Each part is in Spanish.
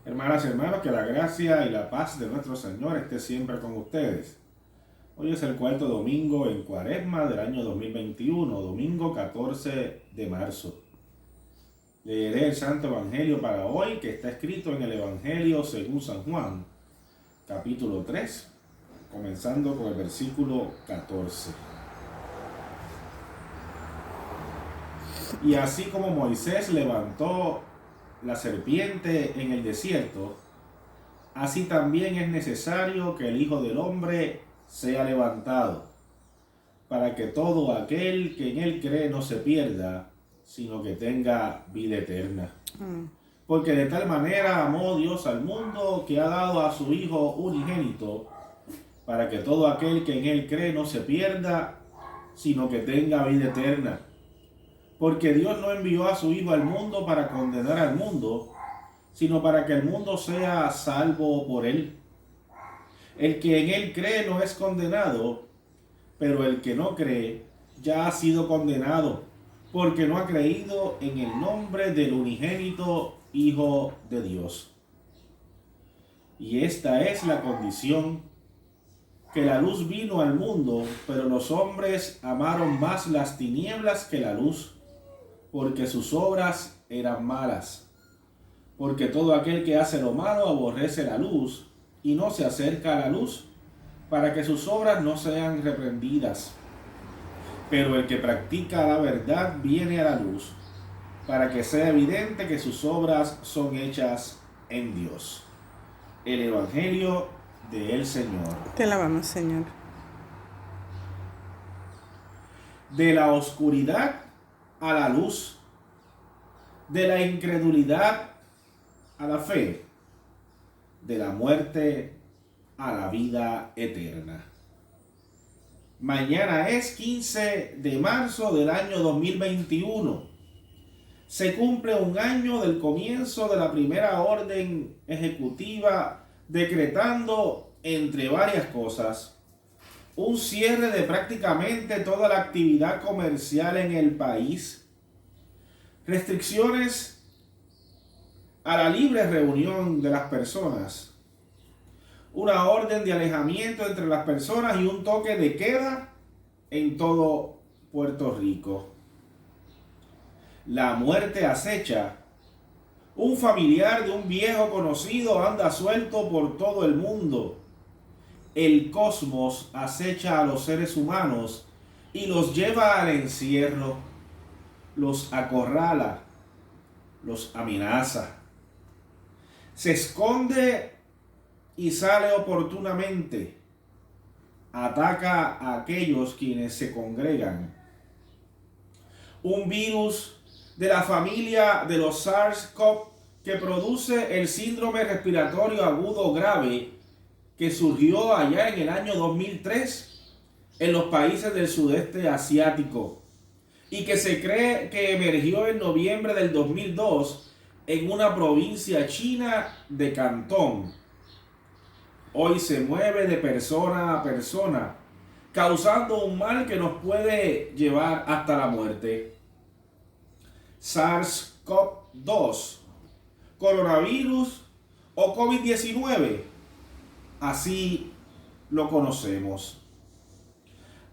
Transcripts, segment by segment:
Hermanas y hermanos, que la gracia y la paz de nuestro Señor esté siempre con ustedes. Hoy es el cuarto domingo en Cuaresma del año 2021, domingo 14 de marzo. Leeré el Santo Evangelio para hoy, que está escrito en el Evangelio según San Juan, capítulo 3, comenzando con el versículo 14. Y así como Moisés levantó la serpiente en el desierto, así también es necesario que el Hijo del Hombre sea levantado, para que todo aquel que en él cree no se pierda, sino que tenga vida eterna. Porque de tal manera amó Dios al mundo que ha dado a su Hijo unigénito, para que todo aquel que en él cree no se pierda, sino que tenga vida eterna. Porque Dios no envió a su Hijo al mundo para condenar al mundo, sino para que el mundo sea salvo por él. El que en él cree no es condenado, pero el que no cree ya ha sido condenado, porque no ha creído en el nombre del unigénito Hijo de Dios. Y esta es la condición, que la luz vino al mundo, pero los hombres amaron más las tinieblas que la luz, porque sus obras eran malas. Porque todo aquel que hace lo malo aborrece la luz y no se acerca a la luz, para que sus obras no sean reprendidas. Pero el que practica la verdad viene a la luz, para que sea evidente que sus obras son hechas en Dios. El Evangelio del Señor. Te alabamos, Señor. De la oscuridad a la luz, de la incredulidad a la fe, de la muerte a la vida eterna. Mañana es 15 de marzo del año 2021. Se cumple un año del comienzo de la primera orden ejecutiva, decretando, entre varias cosas, un cierre de prácticamente toda la actividad comercial en el país, restricciones a la libre reunión de las personas, una orden de alejamiento entre las personas y un toque de queda en todo Puerto Rico. La muerte acecha. Un familiar de un viejo conocido anda suelto por todo el mundo. El cosmos acecha a los seres humanos y los lleva al encierro, los acorrala, los amenaza. Se esconde y sale oportunamente. Ataca a aquellos quienes se congregan. Un virus de la familia de los SARS-CoV que produce el síndrome respiratorio agudo grave que surgió allá en el año 2003 en los países del sudeste asiático y que se cree que emergió en noviembre del 2002 en una provincia china de Cantón. Hoy se mueve de persona a persona, causando un mal que nos puede llevar hasta la muerte. SARS-CoV-2, coronavirus o COVID-19, así lo conocemos.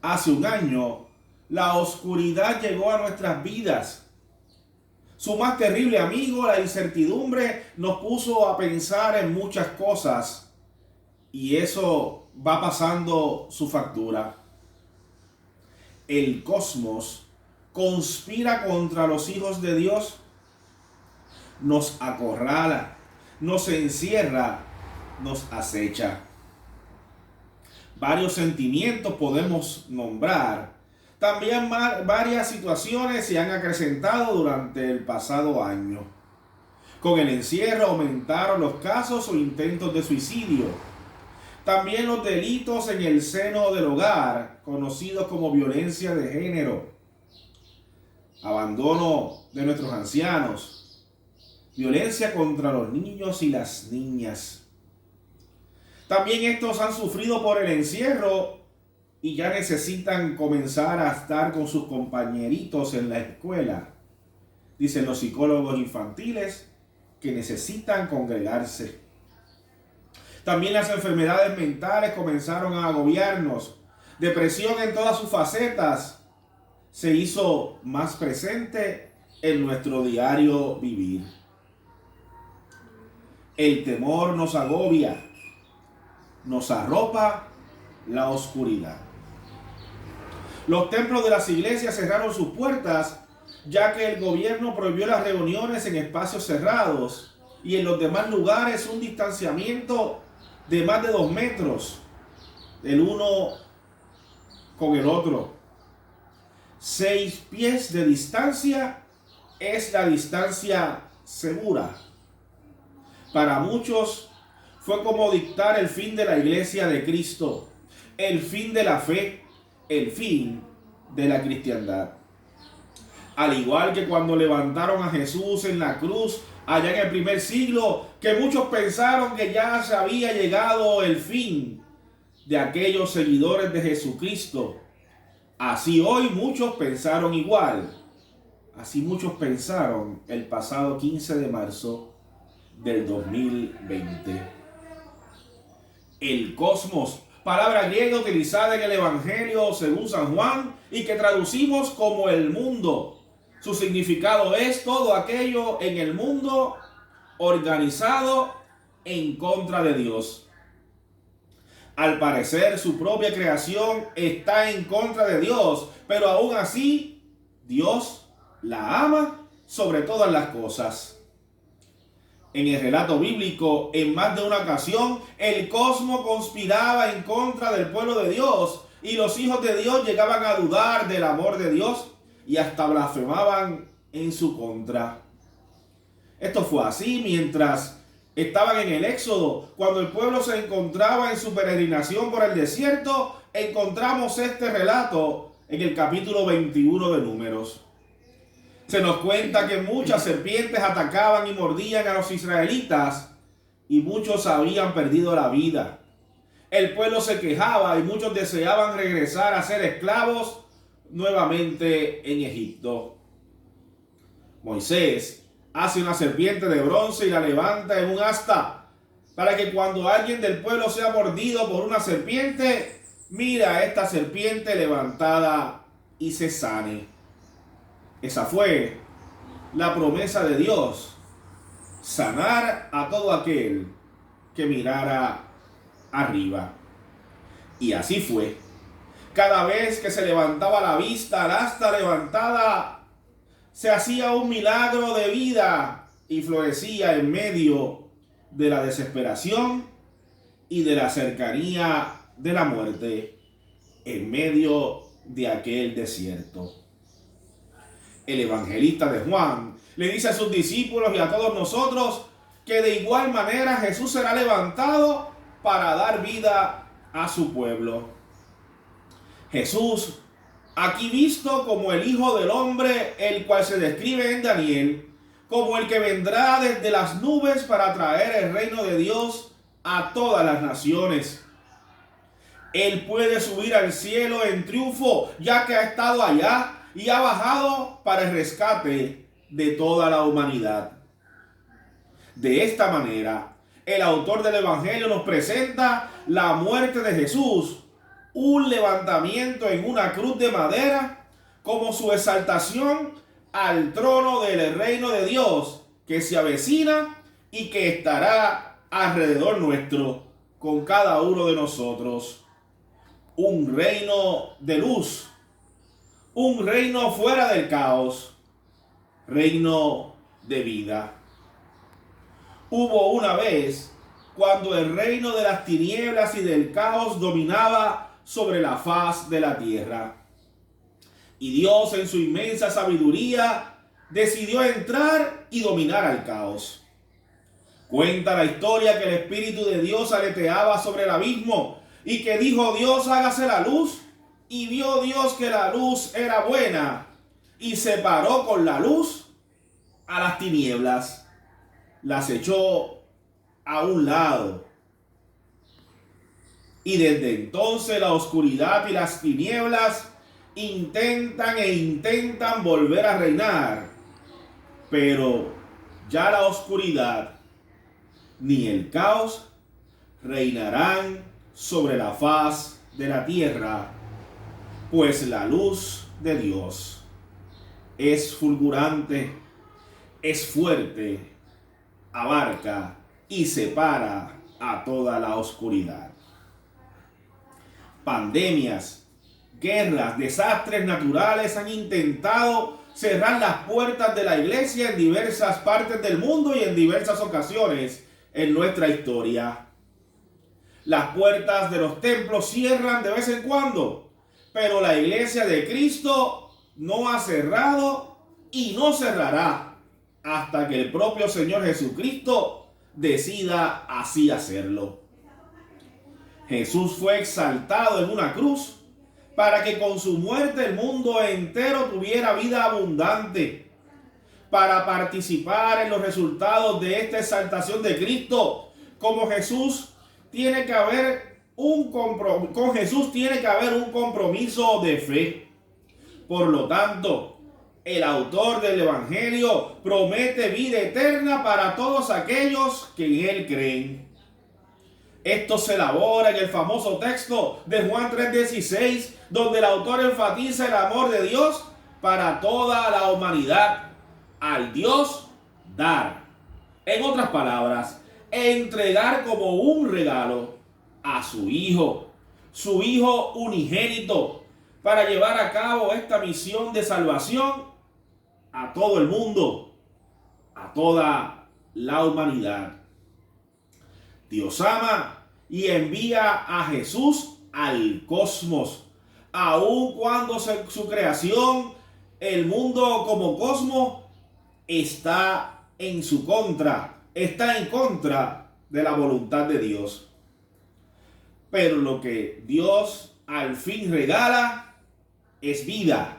Hace un año, la oscuridad llegó a nuestras vidas. Su más terrible amigo, la incertidumbre, nos puso a pensar en muchas cosas. Y eso va pasando su factura. El cosmos conspira contra los hijos de Dios, nos acorrala, nos encierra, nos acecha. Varios sentimientos podemos nombrar. También varias situaciones se han acrecentado durante el pasado año. Con el encierro aumentaron los casos o intentos de suicidio. También los delitos en el seno del hogar, conocidos como violencia de género, abandono de nuestros ancianos, violencia contra los niños y las niñas. También estos han sufrido por el encierro y ya necesitan comenzar a estar con sus compañeritos en la escuela, dicen los psicólogos infantiles que necesitan congregarse. También las enfermedades mentales comenzaron a agobiarnos. Depresión en todas sus facetas se hizo más presente en nuestro diario vivir. El temor nos agobia, nos arropa la oscuridad. Los templos de las iglesias cerraron sus puertas, ya que el gobierno prohibió las reuniones en espacios cerrados y en los demás lugares un distanciamiento de más de 2 metros el uno con el otro. 6 pies de distancia es la distancia segura. Para muchos fue como dictar el fin de la iglesia de Cristo, el fin de la fe, el fin de la cristiandad. Al igual que cuando levantaron a Jesús en la cruz allá en el primer siglo, que muchos pensaron que ya se había llegado el fin de aquellos seguidores de Jesucristo. Así hoy muchos pensaron igual. Así muchos pensaron el pasado 15 de marzo del 2020. El cosmos, palabra griega utilizada en el Evangelio según San Juan y que traducimos como el mundo. Su significado es todo aquello en el mundo organizado en contra de Dios. Al parecer, su propia creación está en contra de Dios, pero aún así, Dios la ama sobre todas las cosas. En el relato bíblico, en más de una ocasión, el cosmos conspiraba en contra del pueblo de Dios y los hijos de Dios llegaban a dudar del amor de Dios y hasta blasfemaban en su contra. Esto fue así mientras estaban en el Éxodo. Cuando el pueblo se encontraba en su peregrinación por el desierto, encontramos este relato en el capítulo 21 de Números. Se nos cuenta que muchas serpientes atacaban y mordían a los israelitas y muchos habían perdido la vida. El pueblo se quejaba y muchos deseaban regresar a ser esclavos nuevamente en Egipto. Moisés hace una serpiente de bronce y la levanta en un asta para que cuando alguien del pueblo sea mordido por una serpiente, mira a esta serpiente levantada y se sane. Esa fue la promesa de Dios, sanar a todo aquel que mirara arriba. Y así fue. Cada vez que se levantaba la vista al asta levantada, se hacía un milagro de vida y florecía en medio de la desesperación y de la cercanía de la muerte, en medio de aquel desierto. El evangelista de Juan le dice a sus discípulos y a todos nosotros que de igual manera Jesús será levantado para dar vida a su pueblo. Jesús, aquí visto como el Hijo del Hombre, el cual se describe en Daniel, como el que vendrá desde las nubes para traer el reino de Dios a todas las naciones. Él puede subir al cielo en triunfo, ya que ha estado allá y ha bajado para el rescate de toda la humanidad. De esta manera, el autor del Evangelio nos presenta la muerte de Jesús, un levantamiento en una cruz de madera, como su exaltación al trono del reino de Dios que se avecina y que estará alrededor nuestro con cada uno de nosotros. Un reino de luz, un reino fuera del caos, reino de vida. Hubo una vez cuando el reino de las tinieblas y del caos dominaba sobre la faz de la tierra. Y Dios en su inmensa sabiduría decidió entrar y dominar al caos. Cuenta la historia que el Espíritu de Dios aleteaba sobre el abismo y que dijo Dios hágase la luz, y vio Dios que la luz era buena y separó con la luz a las tinieblas, las echó a un lado. Y desde entonces la oscuridad y las tinieblas intentan volver a reinar. Pero Ya la oscuridad ni el caos reinarán sobre la faz de la tierra, pues la luz de Dios es fulgurante, es fuerte, abarca y separa a toda la oscuridad. Pandemias, guerras, desastres naturales han intentado cerrar las puertas de la iglesia en diversas partes del mundo y en diversas ocasiones en nuestra historia. Las puertas de los templos cierran de vez en cuando, pero la iglesia de Cristo no ha cerrado y no cerrará hasta que el propio Señor Jesucristo decida así hacerlo. Jesús fue exaltado en una cruz para que con su muerte el mundo entero tuviera vida abundante. Para participar en los resultados de esta exaltación de Cristo, con Jesús tiene que haber un compromiso de fe. Por lo tanto, el autor del Evangelio promete vida eterna para todos aquellos que en él creen. Esto se elabora en el famoso texto de Juan 3:16, donde el autor enfatiza el amor de Dios para toda la humanidad, al Dios dar. En otras palabras, entregar como un regalo a su Hijo unigénito, para llevar a cabo esta misión de salvación a todo el mundo, a toda la humanidad. Dios ama y envía a Jesús al cosmos, aun cuando su creación, el mundo como cosmos, está en contra de la voluntad de Dios. Pero lo que Dios al fin regala es vida,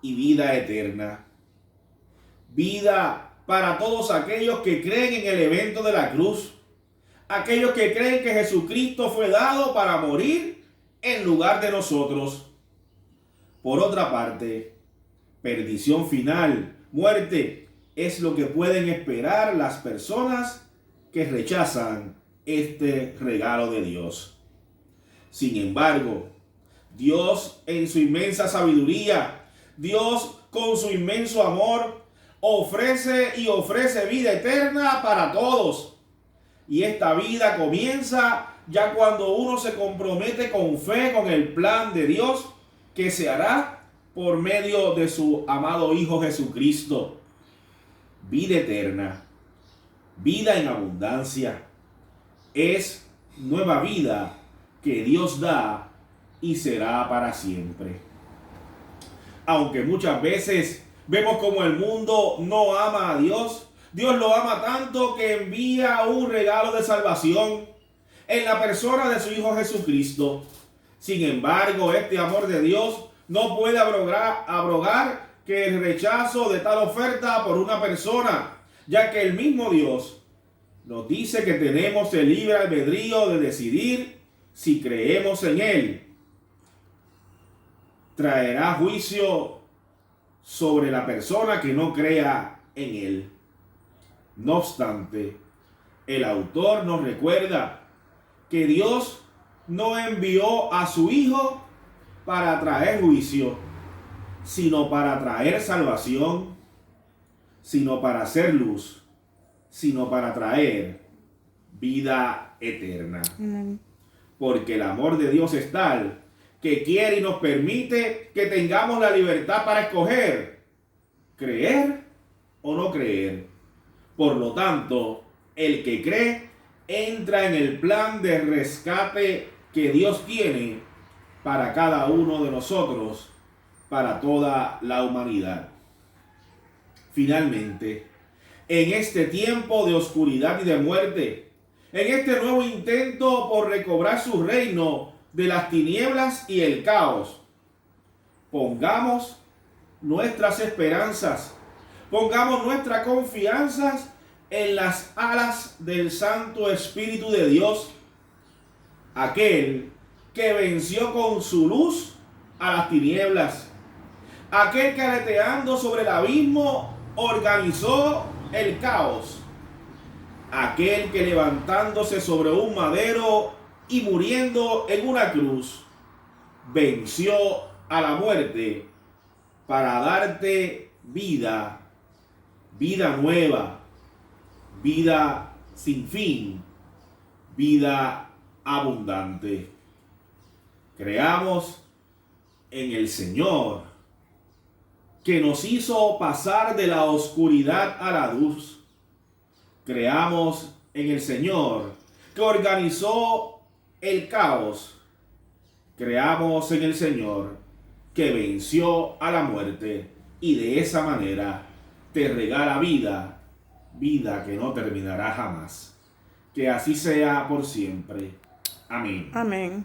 y vida eterna. Vida para todos aquellos que creen en el evento de la cruz, aquellos que creen que Jesucristo fue dado para morir en lugar de nosotros. Por otra parte, perdición final, muerte, es lo que pueden esperar las personas que rechazan este regalo de Dios. Sin embargo, Dios en su inmensa sabiduría, Dios con su inmenso amor, ofrece vida eterna para todos. Y esta vida comienza ya cuando uno se compromete con fe con el plan de Dios que se hará por medio de su amado Hijo Jesucristo. Vida eterna, vida en abundancia, es nueva vida que Dios da y será para siempre. Aunque muchas veces vemos como el mundo no ama a Dios, Dios lo ama tanto que envía un regalo de salvación en la persona de su Hijo Jesucristo. Sin embargo, este amor de Dios no puede abrogar que el rechazo de tal oferta por una persona, ya que el mismo Dios nos dice que tenemos el libre albedrío de decidir si creemos en Él. Traerá juicio sobre la persona que no crea en Él. No obstante, el autor nos recuerda que Dios no envió a su Hijo para traer juicio, sino para traer salvación, sino para hacer luz, sino para traer vida eterna. Porque el amor de Dios es tal que quiere y nos permite que tengamos la libertad para escoger creer o no creer. Por lo tanto, el que cree entra en el plan de rescate que Dios tiene para cada uno de nosotros, para toda la humanidad. Finalmente, en este tiempo de oscuridad y de muerte, en este nuevo intento por recobrar su reino de las tinieblas y el caos, pongamos nuestras esperanzas, pongamos nuestra confianza en las alas del Santo Espíritu de Dios, aquel que venció con su luz a las tinieblas, aquel que aleteando sobre el abismo organizó el caos, aquel que levantándose sobre un madero y muriendo en una cruz, venció a la muerte para darte vida, vida nueva, vida sin fin, vida abundante. Creamos en el Señor, que nos hizo pasar de la oscuridad a la luz. Creamos en el Señor, que organizó el caos. Creamos en el Señor, que venció a la muerte y de esa manera te regala vida, vida que no terminará jamás. Que así sea por siempre. Amén. Amén.